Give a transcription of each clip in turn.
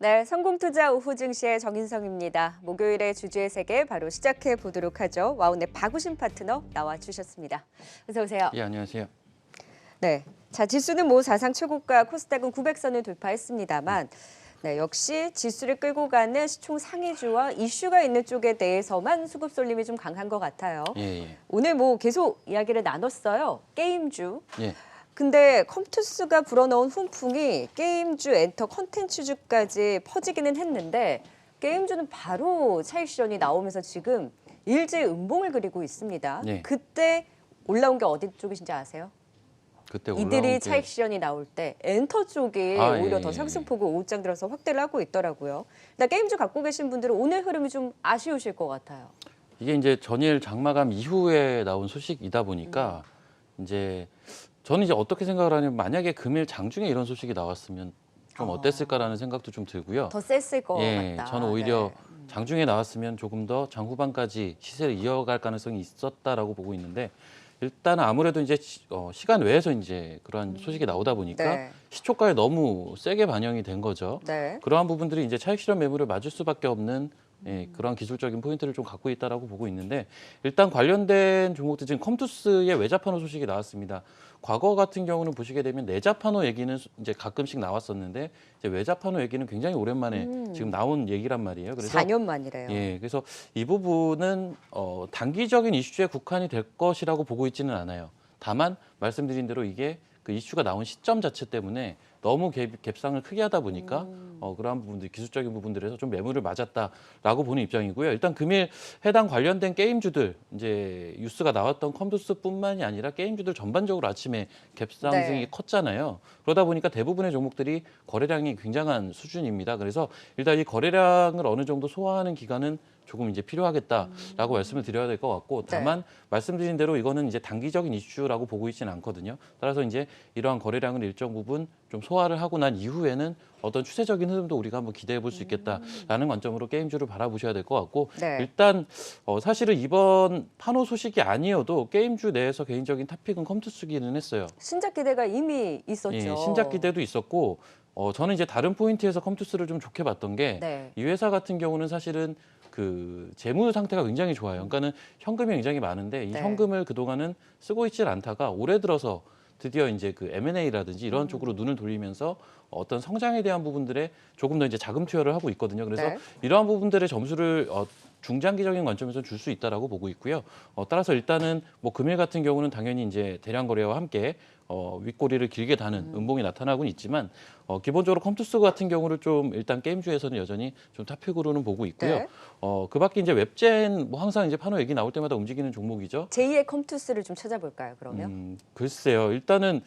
네, 성공투자 오후 증시의 정인성입니다. 목요일에 주주의 세계 바로 시작해 보도록 하죠. 와우넷 박우신 파트너 나와 주셨습니다. 어서 오세요. 예, 안녕하세요. 네, 자 지수는 뭐 사상 최고가 코스닥은 900선을 돌파했습니다만 네, 역시 지수를 끌고 가는 시총 상위주와 이슈가 있는 쪽에 대해서만 수급 쏠림이 좀 강한 것 같아요. 예. 오늘 뭐 계속 이야기를 나눴어요. 게임주. 예. 근데 컴투스가 불어넣은 훈풍이 게임주, 엔터, 컨텐츠주까지 퍼지기는 했는데 게임주는 바로 차익 실현이 나오면서 지금 일제 음봉을 그리고 있습니다. 예. 그때 올라온 게 어디 쪽이신지 아세요? 그때 올라온 이들이 게 차익 실현이 나올 때 엔터 쪽이 오히려 더 상승폭을 오후장 들어서 확대를 하고 있더라고요. 근데 게임주 갖고 계신 분들은 오늘 흐름이 좀 아쉬우실 것 같아요. 이게 이제 전일 장마감 이후에 나온 소식이다 보니까 이제 저는 이제 어떻게 생각을 하냐면 만약에 금일 장중에 이런 소식이 나왔으면 좀 어땠을까라는 생각도 좀 들고요. 더 셌을 것 예, 같다. 저는 오히려 네. 장중에 나왔으면 조금 더 장후반까지 시세를 이어갈 가능성이 있었다라고 보고 있는데 일단 아무래도 이제 시간 외에서 이제 그러한 소식이 나오다 보니까 네. 시초가에 너무 세게 반영이 된 거죠. 네. 그러한 부분들이 이제 차익 실현 매물을 맞을 수밖에 없는 그런 기술적인 포인트를 좀 갖고 있다라고 보고 있는데 일단 관련된 종목들 지금 컴투스의 외자판호 소식이 나왔습니다. 과거 같은 경우는 보시게 되면 내자판호 얘기는 이제 가끔씩 나왔었는데 이제 외자판호 얘기는 굉장히 오랜만에 지금 나온 얘기란 말이에요. 그래서 4년 만이래요. 예, 그래서 이 부분은 단기적인 이슈에 국한이 될 것이라고 보고 있지는 않아요. 다만 말씀드린 대로 이게 그 이슈가 나온 시점 자체 때문에 너무 갭상을 크게 하다 보니까 그러한 부분들 기술적인 부분들에서 좀 매물을 맞았다라고 보는 입장이고요. 일단 금일 해당 관련된 게임주들 이제 뉴스가 나왔던 컴투스뿐만이 아니라 게임주들 전반적으로 아침에 갭상승이 네. 컸잖아요. 그러다 보니까 대부분의 종목들이 거래량이 굉장한 수준입니다. 그래서 일단 이 거래량을 어느 정도 소화하는 기간은 조금 이제 필요하겠다라고 말씀을 드려야 될 것 같고 다만 말씀드린 대로 이거는 이제 단기적인 이슈라고 보고 있지는 않거든요. 따라서 이제 이러한 거래량을 일정 부분 좀 소화를 하고 난 이후에는 어떤 추세적인 흐름도 우리가 한번 기대해 볼 수 있겠다라는 관점으로 게임주를 바라보셔야 될 것 같고 네. 일단 사실은 이번 판호 소식이 아니어도 게임주 내에서 개인적인 탑픽은 컴투스기는 했어요. 신작 기대가 이미 있었죠. 예, 신작 기대도 있었고 저는 이제 다른 포인트에서 컴투스를 좀 좋게 봤던 게 이 네. 회사 같은 경우는 사실은 그 재무 상태가 굉장히 좋아요. 그러니까는 현금이 굉장히 많은데 이 네. 현금을 그동안은 쓰고 있질 않다가 올해 들어서 드디어 이제 그 M&A라든지 이런 쪽으로 눈을 돌리면서 어떤 성장에 대한 부분들에 조금 더 이제 자금 투여를 하고 있거든요. 그래서 네. 이러한 부분들의 점수를 중장기적인 관점에서 줄 수 있다라고 보고 있고요. 따라서 일단은 뭐 금일 같은 경우는 당연히 이제 대량 거래와 함께 윗꼬리를 길게 다는 음봉이 나타나고는 있지만 기본적으로 컴투스 같은 경우를 좀 일단 게임주에서는 여전히 좀 탑픽으로는 보고 있고요. 네. 그밖에 이제 웹젠 뭐 항상 이제 판호 얘기 나올 때마다 움직이는 종목이죠. 제2의 컴투스를 좀 찾아볼까요, 그러면? 글쎄요. 일단은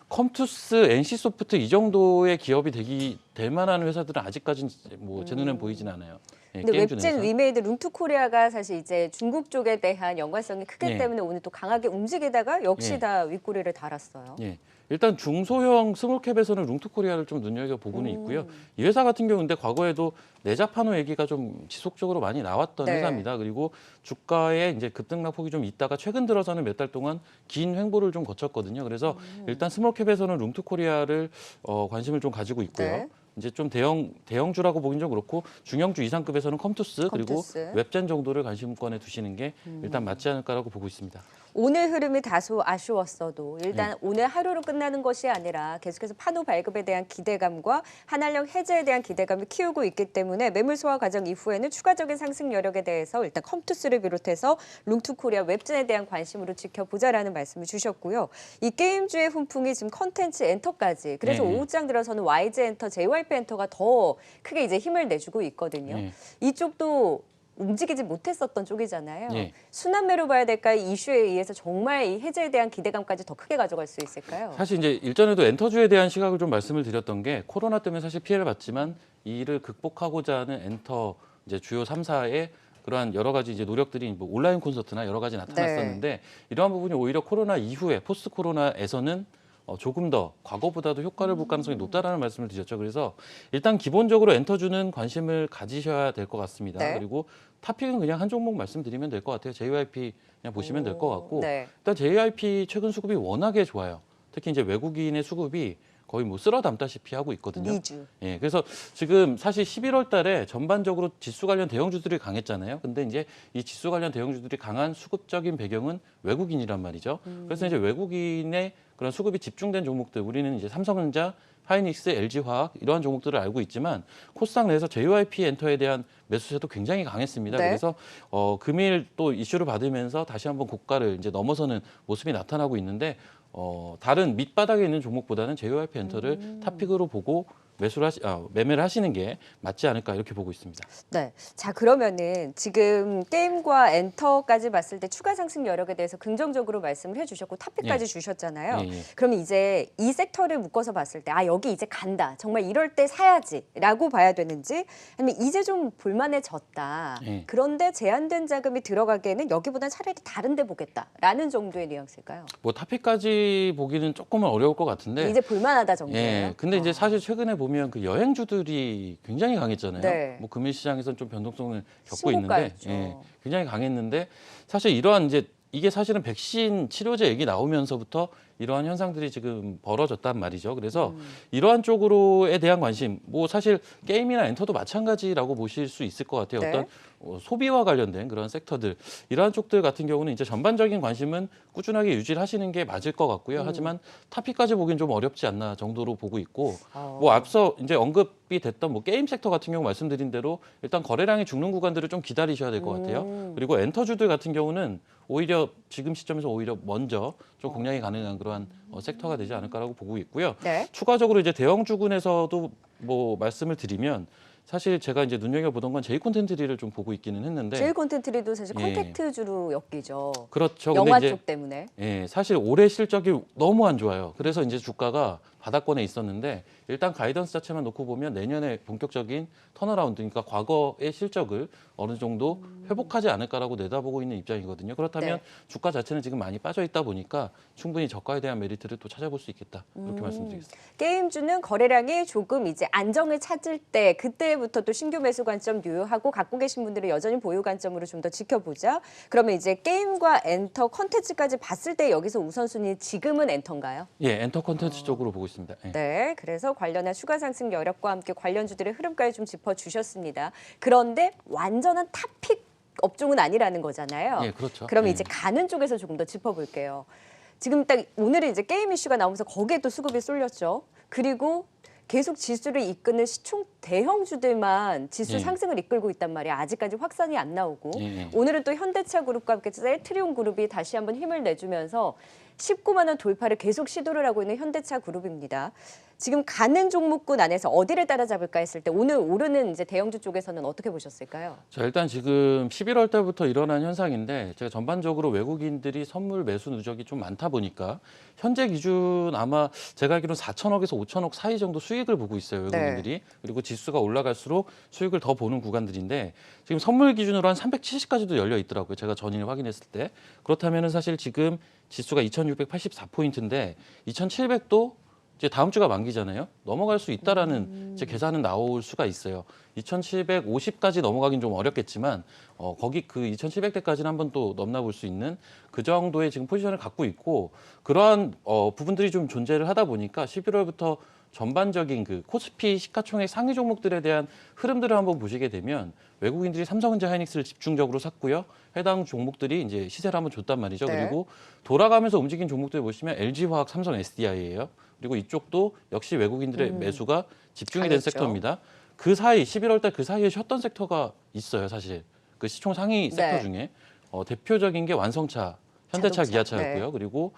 컴투스, NC소프트 이 정도의 기업이 될 만한 회사들은 아직까지는 뭐 제 눈엔 보이진 않아요. 예, 근데 게임주 웹젠 내에서. 위메이드 룸투코리아가 사실 이제 중국 쪽에 대한 연관성이 크기 예. 때문에 오늘 또 강하게 움직이다가 역시 예. 다 윗꼬리를 달았어요. 예. 일단 중소형 스몰캡에서는 룽투코리아를 좀 눈여겨보고는 있고요. 이 회사 같은 경우인데 과거에도 내자판호 얘기가 좀 지속적으로 많이 나왔던 네. 회사입니다. 그리고 주가에 이제 급등락폭이 좀 있다가 최근 들어서는 몇 달 동안 긴 횡보를 좀 거쳤거든요. 그래서 일단 스몰캡에서는 룽투코리아를 관심을 좀 가지고 있고요. 네. 이제 좀 대형주라고 보긴 좀 그렇고 중형주 이상급에서는 컴투스 그리고 컴투스. 웹젠 정도를 관심권에 두시는 게 일단 맞지 않을까라고 보고 있습니다. 오늘 흐름이 다소 아쉬웠어도 일단 네. 오늘 하루로 끝나는 것이 아니라 계속해서 판호 발급에 대한 기대감과 한한령 해제에 대한 기대감을 키우고 있기 때문에 매물 소화 과정 이후에는 추가적인 상승 여력에 대해서 일단 컴투스를 비롯해서 룽투코리아 웹진에 대한 관심으로 지켜보자라는 말씀을 주셨고요. 이 게임주의 훈풍이 지금 컨텐츠 엔터까지 그래서 네. 오후장 들어서는 YG 엔터, JYP 엔터가 더 크게 이제 힘을 내주고 있거든요. 네. 이쪽도 움직이지 못했었던 쪽이잖아요. 예. 순환매로 봐야 될까요? 이슈에 의해서 정말 이 해제에 대한 기대감까지 더 크게 가져갈 수 있을까요? 사실 이제 일전에도 엔터주에 대한 시각을 좀 말씀을 드렸던 게 코로나 때문에 사실 피해를 봤지만 이를 극복하고자 하는 엔터 이제 주요 3사의 그러한 여러 가지 이제 노력들이 뭐 온라인 콘서트나 여러 가지 나타났었는데 이러한 부분이 오히려 코로나 이후에 포스트 코로나에서는 조금 더 과거보다도 효과를 볼 가능성이 높다라는 말씀을 드렸죠. 그래서 일단 기본적으로 엔터주는 관심을 가지셔야 될 것 같습니다. 네. 그리고 탑픽은 그냥 한 종목 말씀드리면 될 것 같아요. JYP 그냥 보시면 될 것 같고 네. 일단 JYP 최근 수급이 워낙에 좋아요. 특히 이제 외국인의 수급이 거의 뭐 쓸어 담다시피 하고 있거든요. 미주. 예, 그래서 지금 사실 11월 달에 전반적으로 지수 관련 대형주들이 강했잖아요. 근데 이제 이 지수 관련 대형주들이 강한 수급적인 배경은 외국인이란 말이죠. 그래서 이제 외국인의 그런 수급이 집중된 종목들, 우리는 이제 삼성전자, 하이닉스, LG화학 이러한 종목들을 알고 있지만 코스닥 내에서 JYP 엔터에 대한 매수세도 굉장히 강했습니다. 네. 그래서 금일 또 이슈를 받으면서 다시 한번 고가를 이제 넘어서는 모습이 나타나고 있는데 다른 밑바닥에 있는 종목보다는 JYP 엔터를 탑픽으로 보고 매매를 하시는 게 맞지 않을까 이렇게 보고 있습니다. 네. 자, 그러면은 지금 게임과 엔터까지 봤을 때 추가 상승 여력에 대해서 긍정적으로 말씀을 해주셨고 탑픽까지 예. 주셨잖아요. 예, 예. 그럼 이제 이 섹터를 묶어서 봤을 때 여기 이제 간다. 정말 이럴 때 사야지라고 봐야 되는지 아니면 이제 좀 볼만해졌다. 예. 그런데 제한된 자금이 들어가기에는 여기보다 차라리 다른 데 보겠다라는 정도의 뉘앙스일까요? 뭐 탑픽까지 보기는 조금은 어려울 것 같은데 이제 볼만하다 정도예요. 예, 근데 이제 사실 최근에 보면 그 여행주들이 굉장히 강했잖아요. 네. 뭐 금일 시장에서는 좀 변동성을 겪고 있는데, 신고가였죠. 굉장히 강했는데 사실 이러한 이제 이게 사실은 백신 치료제 얘기 나오면서부터 이러한 현상들이 지금 벌어졌단 말이죠. 그래서 이러한 쪽으로에 대한 관심, 뭐 사실 게임이나 엔터도 마찬가지라고 보실 수 있을 것 같아요. 네. 어떤 소비와 관련된 그런 섹터들, 이러한 쪽들 같은 경우는 이제 전반적인 관심은 꾸준하게 유지를 하시는 게 맞을 것 같고요. 하지만 탑픽까지 보기는 좀 어렵지 않나 정도로 보고 있고, 뭐 앞서 이제 언급이 됐던 뭐 게임 섹터 같은 경우 말씀드린 대로 일단 거래량이 죽는 구간들을 좀 기다리셔야 될 것 같아요. 그리고 엔터주들 같은 경우는 오히려 지금 시점에서 오히려 먼저 좀 공략이 가능한 그러한 섹터가 되지 않을까라고 보고 있고요. 네. 추가적으로 이제 대형주군에서도 뭐 말씀을 드리면 사실 제가 이제 눈여겨보던 건 제이 콘텐츠리를 좀 보고 있기는 했는데 제일 콘텐츠리도 사실 예. 콘택트주로 엮이죠. 그렇죠. 영화 근데 이제 쪽 때문에. 예, 사실 올해 실적이 너무 안 좋아요. 그래서 이제 주가가 바닥권에 있었는데 일단 가이던스 자체만 놓고 보면 내년에 본격적인 턴어라운드, 그러니까 과거의 실적을 어느 정도 회복하지 않을까라고 내다보고 있는 입장이거든요. 그렇다면 네. 주가 자체는 지금 많이 빠져 있다 보니까 충분히 저가에 대한 메리트를 또 찾아볼 수 있겠다. 이렇게 말씀드리겠습니다. 게임주는 거래량이 조금 이제 안정을 찾을 때 그때부터 또 신규 매수 관점 유효하고 갖고 계신 분들은 여전히 보유 관점으로 좀 더 지켜보자. 그러면 이제 게임과 엔터 컨텐츠까지 봤을 때 여기서 우선순위 지금은 엔터인가요? 예, 엔터 콘텐츠 쪽으로 보고 있습니다. 예. 네, 그래서 관련한 추가 상승 여력과 함께 관련주들의 흐름까지 좀 짚어주셨습니다. 그런데 완전한 탑픽 업종은 아니라는 거잖아요. 예, 그렇죠. 그러면 예. 이제 가는 쪽에서 조금 더 짚어볼게요. 지금 딱 오늘은 이제 게임 이슈가 나오면서 거기에 또 수급이 쏠렸죠. 그리고 계속 지수를 이끄는 시총 대형주들만 지수 예. 상승을 이끌고 있단 말이야. 아직까지 확산이 안 나오고. 예. 오늘은 또 현대차 그룹과 함께 셀트리온 그룹이 다시 한번 힘을 내주면서 19만 원 돌파를 계속 시도를 하고 있는 현대차 그룹입니다. 지금 가는 종목군 안에서 어디를 따라잡을까 했을 때 오늘 오르는 이제 대형주 쪽에서는 어떻게 보셨을까요? 자, 일단 지금 11월 달부터 일어난 현상인데 제가 전반적으로 외국인들이 선물 매수 누적이 좀 많다 보니까 현재 기준 아마 제가 알기로는 4천억에서 5천억 사이 정도 수익을 보고 있어요, 외국인들이. 그리고 지수가 올라갈수록 수익을 더 보는 구간들인데 지금 선물 기준으로 한 370까지도 열려 있더라고요. 제가 전일 확인했을 때. 그렇다면은 사실 지금 지수가 2684포인트인데 2700도 이제 다음 주가 만기잖아요. 넘어갈 수 있다라는 이제 계산은 나올 수가 있어요. 2,750까지 넘어가긴 좀 어렵겠지만 거기 그 2,700대까지는 한번 또 넘나볼 수 있는 그 정도의 지금 포지션을 갖고 있고 그러한 부분들이 좀 존재를 하다 보니까 11월부터 전반적인 그 코스피 시가총액 상위 종목들에 대한 흐름들을 한번 보시게 되면 외국인들이 삼성전자 하이닉스를 집중적으로 샀고요. 해당 종목들이 이제 시세를 한번 줬단 말이죠. 네. 그리고 돌아가면서 움직인 종목들 보시면 LG화학, 삼성 SDI예요. 그리고 이쪽도 역시 외국인들의 매수가 집중이 된 강했죠. 섹터입니다. 그 사이 11월 달 그 사이에 쉬었던 섹터가 있어요, 사실. 그 시총 상위 섹터 네. 중에 대표적인 게 완성차, 현대차, 자동차. 기아차였고요. 네. 그리고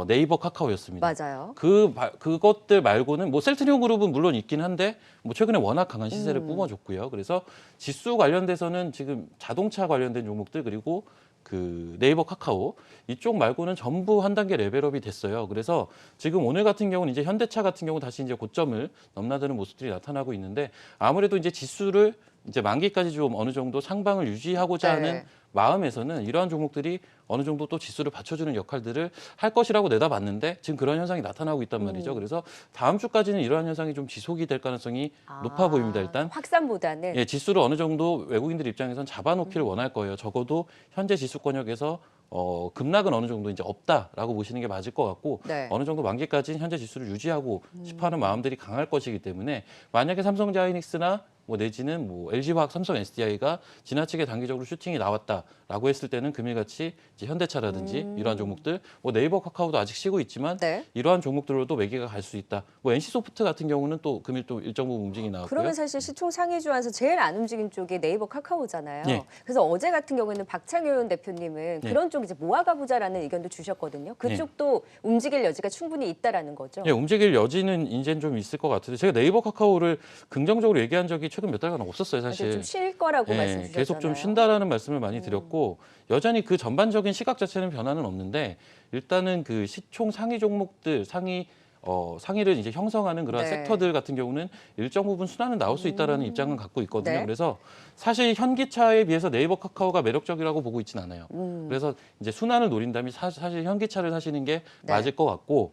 네이버, 카카오였습니다. 맞아요. 그것들 말고는 뭐 셀트리온 그룹은 물론 있긴 한데 뭐 최근에 워낙 강한 시세를 뿜어줬고요. 그래서 지수 관련돼서는 지금 자동차 관련된 종목들 그리고 그 네이버, 카카오 이쪽 말고는 전부 한 단계 레벨업이 됐어요. 그래서 지금 오늘 같은 경우는 이제 현대차 같은 경우 다시 이제 고점을 넘나드는 모습들이 나타나고 있는데 아무래도 이제 지수를 이제 만기까지 좀 어느 정도 상방을 유지하고자 네. 하는 마음에서는 이러한 종목들이 어느 정도 또 지수를 받쳐주는 역할들을 할 것이라고 내다봤는데 지금 그런 현상이 나타나고 있단 말이죠. 그래서 다음 주까지는 이러한 현상이 좀 지속이 될 가능성이 높아 보입니다. 일단 확산보다는 예, 지수를 어느 정도 외국인들 입장에선 잡아놓기를 원할 거예요. 적어도 현재 지수권역에서 급락은 어느 정도 이제 없다라고 보시는 게 맞을 것 같고 네. 어느 정도 만기까지는 현재 지수를 유지하고 싶어하는 마음들이 강할 것이기 때문에 만약에 삼성자이닉스나 뭐 내지는 뭐 LG화학, 삼성 SDI가 지나치게 단기적으로 슈팅이 나왔다라고 했을 때는 금일같이 이제 현대차라든지 이러한 종목들, 뭐 네이버, 카카오도 아직 쉬고 있지만 네. 이러한 종목들로도 매기가 갈 수 있다. 뭐 NC소프트 같은 경우는 또 금일 또 일정 부분 움직이 나왔고요. 그러면 사실 시총 상위주에서 제일 안 움직인 쪽이 네이버 카카오잖아요. 예. 그래서 어제 같은 경우에는 박창현 대표님은 예. 그런 쪽 이제 모아가 보자라는 의견도 주셨거든요. 그쪽도 움직일 여지가 충분히 있다라는 거죠. 예, 움직일 여지는 이제는 좀 있을 것 같은데 제가 네이버, 카카오를 긍정적으로 얘기한 적이 최근 몇 달간 없었어요, 사실. 좀 쉴 거라고 예, 말씀 주셨잖아요. 계속 좀 쉰다라는 말씀을 많이 드렸고 여전히 그 전반적인 시각 자체는 변화는 없는데 일단은 그 시총 상위 종목들 상위를 이제 형성하는 그런 네. 섹터들 같은 경우는 일정 부분 순환은 나올 수 있다라는 입장은 갖고 있거든요. 네. 그래서 사실 현기차에 비해서 네이버, 카카오가 매력적이라고 보고 있진 않아요. 그래서 이제 순환을 노린다면 사실 현기차를 사시는 게 네. 맞을 것 같고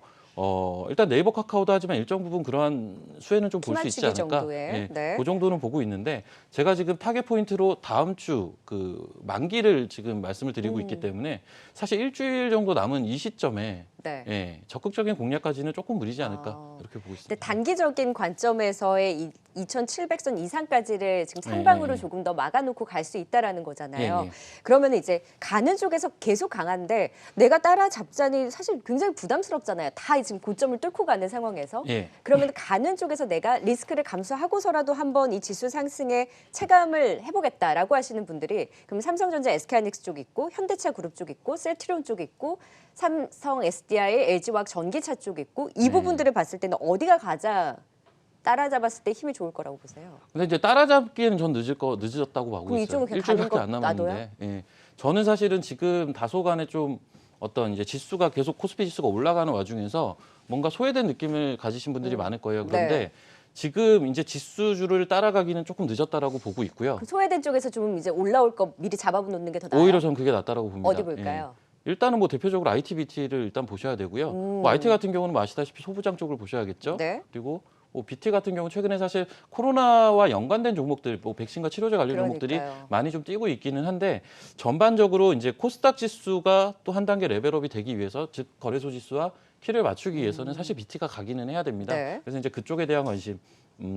일단 네이버, 카카오도 하지만 일정 부분 그러한 수혜는 좀 볼 수 있지 피맞추기 않을까. 정도의. 예, 네. 그 정도는 보고 있는데 제가 지금 타겟 포인트로 다음 주 그 만기를 지금 말씀을 드리고 있기 때문에 사실 일주일 정도 남은 이 시점에 네. 예, 적극적인 공략까지는 조금 무리지 않을까 아. 이렇게 보고 있습니다. 근데 단기적인 관점에서의 2,700선 이상까지를 지금 상방으로 예. 조금 더 막아놓고 갈 수 있다라는 거잖아요. 예, 예. 그러면 이제 가는 쪽에서 계속 강한데 내가 따라잡자니 사실 굉장히 부담스럽잖아요. 다 지금 고점을 뚫고 가는 상황에서. 예. 그러면 가는 쪽에서 내가 리스크를 감수하고서라도 한번 이 지수 상승에 체감을 해보겠다라고 하시는 분들이 그럼 삼성전자, SK하이닉스 쪽 있고 현대차 그룹 쪽 있고 셀트리온 쪽 있고 삼성 SDI, LG화학 전기차 쪽 있고 이 네. 부분들을 봤을 때는 어디가 가장 따라잡았을 때 힘이 좋을 거라고 보세요? 근데 이제 따라잡기에는 전 늦었다고 보고 그럼 있어요. 이쪽은 그냥 일주일밖에 가는 안 거 남았는데. 예. 저는 사실은 지금 다소간에 좀 어떤 이제 지수가 계속 코스피 지수가 올라가는 와중에서 뭔가 소외된 느낌을 가지신 분들이 많을 거예요. 그런데 네. 지금 이제 지수주를 따라가기는 조금 늦었다라고 보고 있고요. 그 소외된 쪽에서 좀 이제 올라올 거 미리 잡아놓는 게 더 나아요? 오히려 전 그게 낫다라고 봅니다. 어디 볼까요? 예. 일단은 뭐 대표적으로 IT, BT를 일단 보셔야 되고요. 뭐 IT 같은 경우는 뭐 아시다시피 소부장 쪽을 보셔야겠죠. 네. 그리고 뭐 BT 같은 경우 최근에 사실 코로나와 연관된 종목들, 뭐 백신과 치료제 관련 종목들이 그러니까요. 많이 좀 뛰고 있기는 한데 전반적으로 이제 코스닥 지수가 또 한 단계 레벨업이 되기 위해서 즉 거래소 지수와 키를 맞추기 위해서는 사실 BT가 가기는 해야 됩니다. 네. 그래서 이제 그쪽에 대한 관심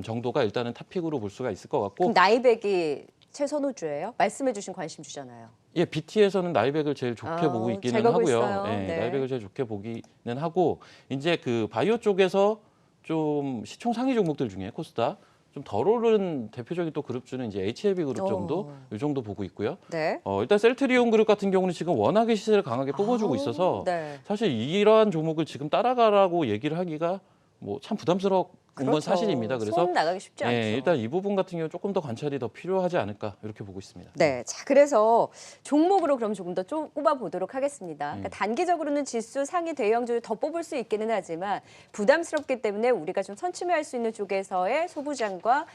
정도가 일단은 탑픽으로 볼 수가 있을 것 같고 그럼 나이백이 최선호주예요? 말씀해주신 관심 주잖아요. 예, BT에서는 나이백을 제일 좋게 보고 있기는 잘 가고 하고요. 있어요. 예, 네. 나이백을 제일 좋게 보기는 하고 이제 그 바이오 쪽에서 좀 시총 상위 종목들 중에 코스닥 좀 덜 오른 대표적인 또 그룹주는 이제 HLB 그룹 정도 이 정도 보고 있고요. 네. 일단 셀트리온 그룹 같은 경우는 지금 워낙에 시세를 강하게 뽑아주고 있어서 네. 사실 이러한 종목을 지금 따라가라고 얘기를 하기가 뭐 참 부담스러운 건 그렇죠. 사실입니다. 그래서 손 나가기 쉽지 않죠. 예, 일단 이 부분 같은 경우 조금 더 관찰이 더 필요하지 않을까 이렇게 보고 있습니다. 네, 자 그래서 종목으로 그럼 조금 더 꼽아 보도록 하겠습니다. 그러니까 단기적으로는 지수 상위 대형주를 더 뽑을 수 있기는 하지만 부담스럽기 때문에 우리가 좀 선취할 수 있는 쪽에서의 소부장과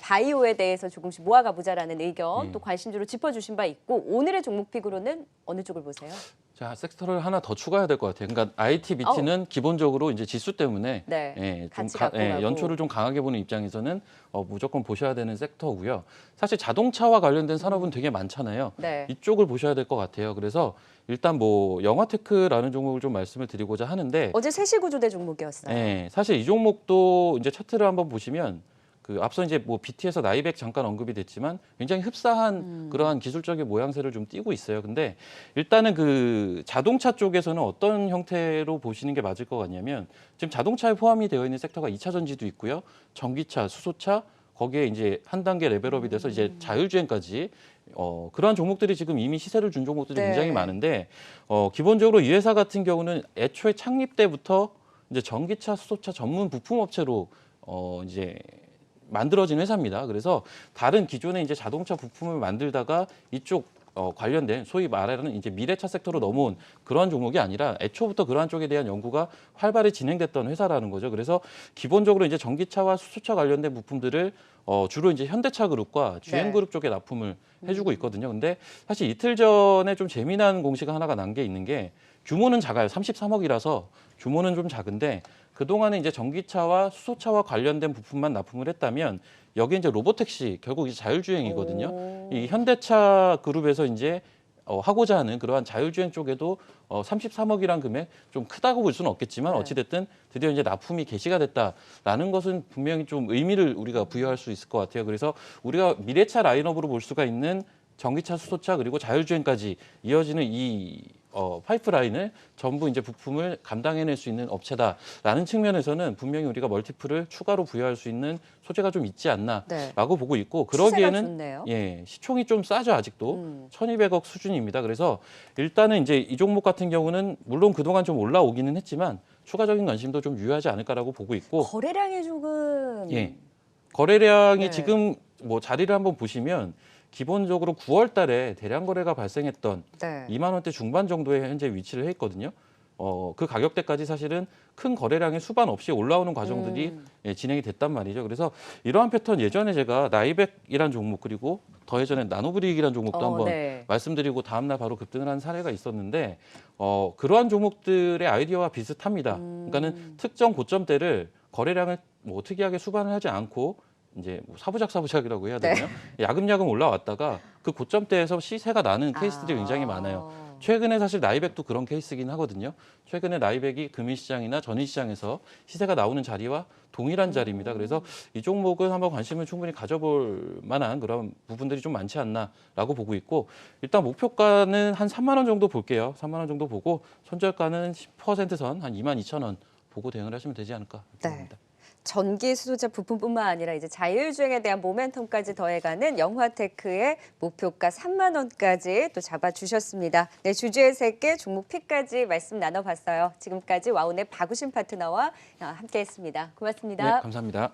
바이오에 대해서 조금씩 모아가 보자라는 의견 또 관심주로 짚어주신 바 있고 오늘의 종목픽으로는 어느 쪽을 보세요? 자, 섹터를 하나 더 추가해야 될 것 같아요. 그러니까 IT, BT는 기본적으로 이제 지수 때문에 네, 좀 같이 갖고 가고. 연초를 좀 강하게 보는 입장에서는 무조건 보셔야 되는 섹터고요. 사실 자동차와 관련된 산업은 되게 많잖아요. 네. 이쪽을 보셔야 될 것 같아요. 그래서 일단 뭐 영화테크라는 종목을 좀 말씀을 드리고자 하는데 어제 3시 구조대 종목이었어요. 사실 이 종목도 이제 차트를 한번 보시면 그 앞서 이제 뭐 BT에서 나이백 잠깐 언급이 됐지만 굉장히 흡사한 그러한 기술적인 모양새를 좀 띠고 있어요. 근데 일단은 그 자동차 쪽에서는 어떤 형태로 보시는 게 맞을 것 같냐면 지금 자동차에 포함이 되어 있는 섹터가 2차 전지도 있고요. 전기차, 수소차 거기에 이제 한 단계 레벨업이 돼서 이제 자율주행까지 그러한 종목들이 지금 이미 시세를 준 종목들이 네. 굉장히 많은데 기본적으로 이 회사 같은 경우는 애초에 창립 때부터 이제 전기차, 수소차 전문 부품 업체로 이제 만들어진 회사입니다. 그래서 다른 기존의 이제 자동차 부품을 만들다가 이쪽 관련된 소위 말하는 이제 미래차 섹터로 넘어온 그런 종목이 아니라 애초부터 그러한 쪽에 대한 연구가 활발히 진행됐던 회사라는 거죠. 그래서 기본적으로 이제 전기차와 수소차 관련된 부품들을 주로 이제 현대차 그룹과 GM 그룹 쪽에 납품을 해주고 있거든요. 근데 사실 이틀 전에 좀 재미난 공시가 하나가 난 게 있는 게 규모는 작아요. 33억이라서 규모는 좀 작은데 그동안에 이제 전기차와 수소차와 관련된 부품만 납품을 했다면 여기 이제 로보택시 결국 이제 자율주행이거든요. 이 현대차 그룹에서 이제 하고자 하는 그러한 자율주행 쪽에도 33억이란 금액 좀 크다고 볼 수는 없겠지만 네. 어찌됐든 드디어 이제 납품이 개시가 됐다라는 것은 분명히 좀 의미를 우리가 부여할 수 있을 것 같아요. 그래서 우리가 미래차 라인업으로 볼 수가 있는 전기차, 수소차 그리고 자율주행까지 이어지는 이 파이프라인을 전부 이제 부품을 감당해낼 수 있는 업체다라는 측면에서는 분명히 우리가 멀티플을 추가로 부여할 수 있는 소재가 좀 있지 않나라고 네. 보고 있고 시세가 그러기에는 좋네요. 예, 시총이 좀 싸죠 아직도 1,200억 수준입니다. 그래서 일단은 이제 이 종목 같은 경우는 물론 그동안 좀 올라오기는 했지만 추가적인 관심도 좀 유효하지 않을까라고 보고 있고 거래량이 조금 예. 거래량이 네. 지금 뭐 자리를 한번 보시면 기본적으로 9월 달에 대량 거래가 발생했던 네. 2만 원대 중반 정도에 현재 위치를 해 있거든요. 그 가격대까지 사실은 큰 거래량의 수반 없이 올라오는 과정들이 예, 진행이 됐단 말이죠. 그래서 이러한 패턴 예전에 제가 나이백이란 종목 그리고 더 예전에 나노브릭이란 종목도 한번 네. 말씀드리고 다음날 바로 급등을 한 사례가 있었는데 그러한 종목들의 아이디어와 비슷합니다. 그러니까는 특정 고점대를 거래량을 뭐 특이하게 수반을 하지 않고 이제 뭐 사부작이라고 해야 되나요? 야금야금 올라왔다가 그 고점대에서 시세가 나는 케이스들이 굉장히 많아요. 최근에 사실 나이백도 그런 케이스긴 하거든요. 최근에 나이백이 금일시장이나 전일시장에서 시세가 나오는 자리와 동일한 자리입니다. 그래서 이 종목은 한번 관심을 충분히 가져볼 만한 그런 부분들이 좀 많지 않나라고 보고 있고 일단 목표가는 한 3만 원 정도 볼게요. 3만 원 정도 보고 손절가는 10%선 한 22,000원 보고 대응을 하시면 되지 않을까 생각합니다. 전기 수소차 부품뿐만 아니라 이제 자율주행에 대한 모멘텀까지 더해가는 영화테크의 목표가 3만 원까지 또 잡아주셨습니다. 네, 주주의 세계 종목 픽까지 말씀 나눠봤어요. 지금까지 와운의 박우신 파트너와 함께했습니다. 고맙습니다. 네, 감사합니다.